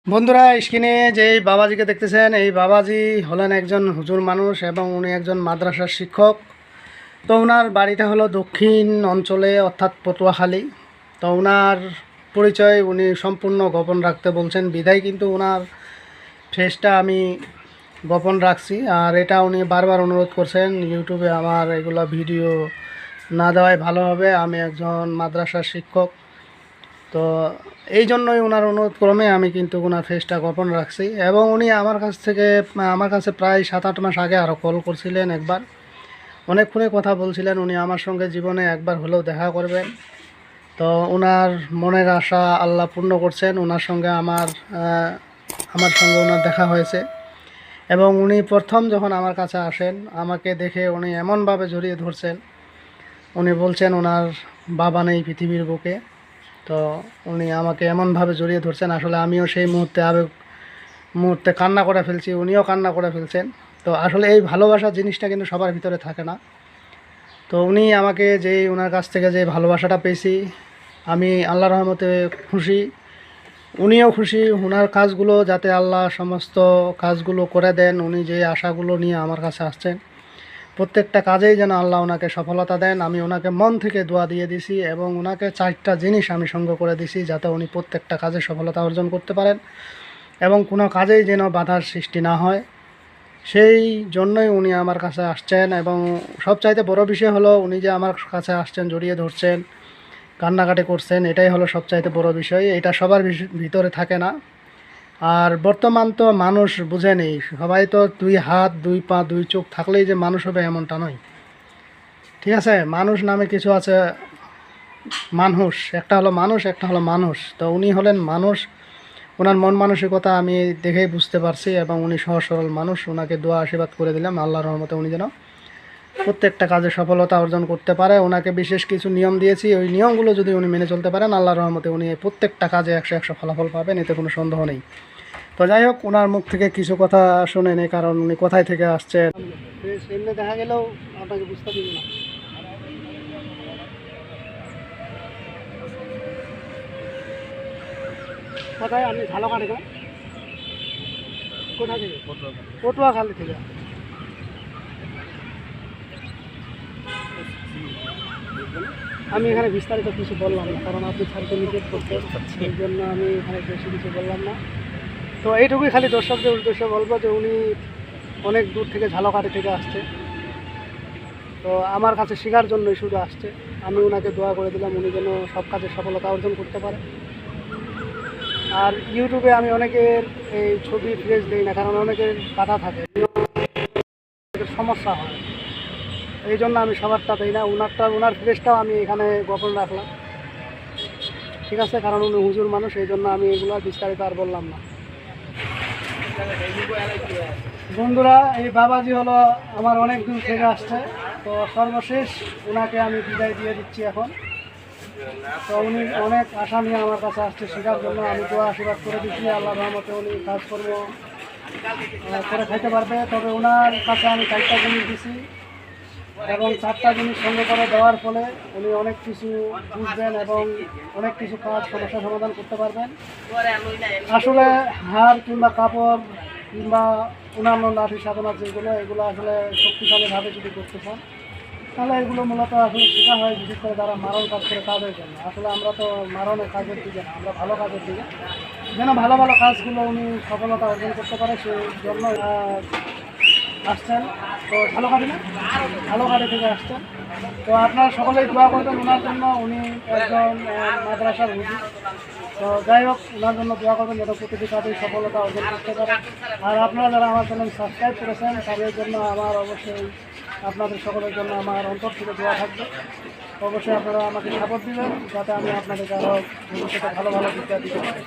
বন্ধুরা, স্ক্রিনে যেই বাবাজিকে দেখতেছেন, এই বাবাজি হলেন একজন হুজুর মানুষ এবং উনি একজন মাদ্রাসার শিক্ষক। তো ওনার বাড়িটা হলো দক্ষিণ অঞ্চলে, অর্থাৎ পটুয়াখালী। তো ওনার পরিচয় উনি সম্পূর্ণ গোপন রাখতে বলছেন, বিধায় কিন্তু ওনার ফেসটা আমি গোপন রাখছি। আর এটা উনি বারবার অনুরোধ করছেন ইউটিউবে আমার এগুলো ভিডিও না দেওয়াই ভালো হবে, আমি একজন মাদ্রাসার শিক্ষক। তো এই জন্যই ওনার অনুরোধ ক্রমে আমি কিন্তু ওনার ফেসটা গোপন রাখছি। এবং উনি আমার কাছে প্রায় 7-8 মাস আগে আরও কল করছিলেন একবার, অনেকক্ষণে কথা বলছিলেন। উনি আমার সঙ্গে জীবনে একবার হলেও দেখা করবেন। তো ওনার মনের আশা আল্লাহ পূর্ণ করছেন। ওনার সঙ্গে আমার সঙ্গে ওনার দেখা হয়েছে এবং উনি প্রথম যখন আমার কাছে আসেন, আমাকে দেখে উনি এমনভাবে জড়িয়ে ধরছেন, উনি বলছেন ওনার বাবা নেই পৃথিবীর বুকে। তো উনি আমাকে এমনভাবে জড়িয়ে ধরছেন, আসলে আমিও সেই মুহূর্তে কান্না করে ফেলছি, উনিও কান্না করে ফেলছেন। তো আসলে এই ভালোবাসা জিনিসটা কিন্তু সবার ভিতরে থাকে না। তো উনি আমাকে ওনার কাছ থেকে যে ভালোবাসাটা পেয়েছি, আমি আল্লাহর রহমতে খুশি, উনিও খুশি। ওনার কাজগুলো যাতে আল্লাহ সমস্ত কাজগুলো করে দেন, উনি যে আশাগুলো নিয়ে আমার কাছে আসছেন, প্রত্যেকটা কাজেই যেন আল্লাহ ওনাকে সফলতা দেন। আমি ওনাকে মন থেকে দোয়া দিয়ে দিছি এবং ওনাকে 4টা জিনিস আমি সঙ্গে করে দিছি, যাতে উনি প্রত্যেকটা কাজে সফলতা অর্জন করতে পারেন এবং কোনো কাজেই যেন বাধার সৃষ্টি না হয়। সেই জন্যই উনি আমার কাছে আসছেন। এবং সবচাইতে বড় বিষয় হলো উনি যে আমার কাছে আসছেন, জড়িয়ে ধরছেন, কান্নাকাটি করছেন, এটাই হলো সবচাইতে বড় বিষয়। এটা সবার ভিতরে থাকে না। আর বর্তমান তো মানুষ বুঝে নেই, সবাই তো 2 হাত 2 পা 2 চোখ থাকলেই যে মানুষ হবে এমনটা নয়। ঠিক আছে, মানুষ নামে কিছু আছে, মানুষ একটা হলো মানুষ, একটা হলো মানুষ। তো উনি হলেন মানুষ, ওনার মন মানসিকতা আমি দেখেই বুঝতে পারছি এবং উনি সহজ সরল মানুষ। ওনাকে দোয়া আশীর্বাদ করে দিলাম আল্লাহর রহমতে উনি যেন প্রত্যেকটা কাজে সফলতা অর্জন করতে পারে। ওনাকে বিশেষ কিছু নিয়ম দিয়েছি, ওই নিয়মগুলো যদি উনি মেনে চলতে পারেন, আল্লাহর রহমতে উনি প্রত্যেকটা কাজে 100 ফলাফল পাবেন, এতে কোনো সন্দেহ নেই। তো যাই হোক, ওনার মুখ থেকে কিছু কথা শুনে নেই, কারণ উনি কোথায় থেকে আসছেন। সামনে দেখা গেলেও আপনাকে বুঝতে দিব না। কোথায় আপনি? ঝালকাঠি থেকে? কোথা থেকে? পটুয়াখালী থেকে। আমি এখানে বিস্তারিত কিছু বললাম না, কারণ আপনি স্যারকে নিষেধ করতে, সেই জন্য আমি এখানে বেশি কিছু বললাম না। তো এইটুকুই খালি দর্শকদের উদ্দেশ্যে বলবো যে উনি অনেক দূর থেকে, ঝালকাঠি থেকে আসছে। তো আমার কাছে শেখার জন্যই শুধু আসছে। আমি ওনাকে দোয়া করে দিলাম উনি যেন সব কাজে সফলতা অর্জন করতে পারে। আর ইউটিউবে আমি অনেকের এই ছবি ফ্রেশ দিই না, কারণ অনেকের বাধা থাকে, সমস্যা হয়, এই জন্য আমি সবারটা দিই না। ওনার ফ্রেশটাও আমি এখানে গোপন রাখলাম, ঠিক আছে, কারণ উনি হুজুর মানুষ, এই জন্য আমি এগুলো বিস্তারিত আর বললাম না। বন্ধুরা, এই বাবাজি হলো আমার অনেক দূর থেকে আসছে। তো সর্বশেষ ওনাকে আমি বিদায় দিয়ে দিচ্ছি এখন। তো উনি অনেক আশা নিয়ে আমার কাছে আসছে শেখার জন্য, আমি তো আশীর্বাদ করে দিচ্ছি আল্লাহ রহমতে উনি কাজকর্ম করে খাইতে পারবে। তবে ওনার কাছে আমি 4টা জিনিস দিছি এবং 4টা জিনিস সঙ্গে করে দেওয়ার ফলে উনি অনেক কিছু বুঝবেন এবং অনেক কিছু সমস্যার সমাধান করতে পারবেন। আসলে হার কিংবা কাপড় কিংবা অন্যান্য লাঠি সাধনা এগুলো আসলে শক্তিশালীভাবে যদি করতে চান, তাহলে এগুলো মূলত আসলে শেখা হয় বিশেষ করে যারা মারণ কাজ করে তাদের জন্য। আসলে আমরা তো মারণের কাজের দিকে না, আমরা ভালো কাজের দিকে, যেন ভালো ভালো কাজগুলো উনি সফলতা অর্জন করতে পারে, সেই জন্য আসছেন। তো ঝালকাঠি থেকে আসছেন। তো আপনারা সকলেই দোয়া করবেন ওনার জন্য, উনি একজন মাদ্রাসার হুজুর। তো যাই হোক, ওনার জন্য দোয়া করবেন যেন প্রতিটি কাজে সফলতা অর্জন করতে পারে। আর আপনারা যারা আমার চ্যানেল সাবস্ক্রাইব করেছেন, তাদের জন্য আমার অবশ্যই, আপনাদের সকলের জন্য আমার অন্তর থেকে দোয়া থাকবে। অবশ্যই আপনারা আমাকে সাপোর্ট দিবেন, যাতে আমি আপনাদেরকে আরও ভবিষ্যতে ভালো ভালো বিদ্যা দিতে পারি।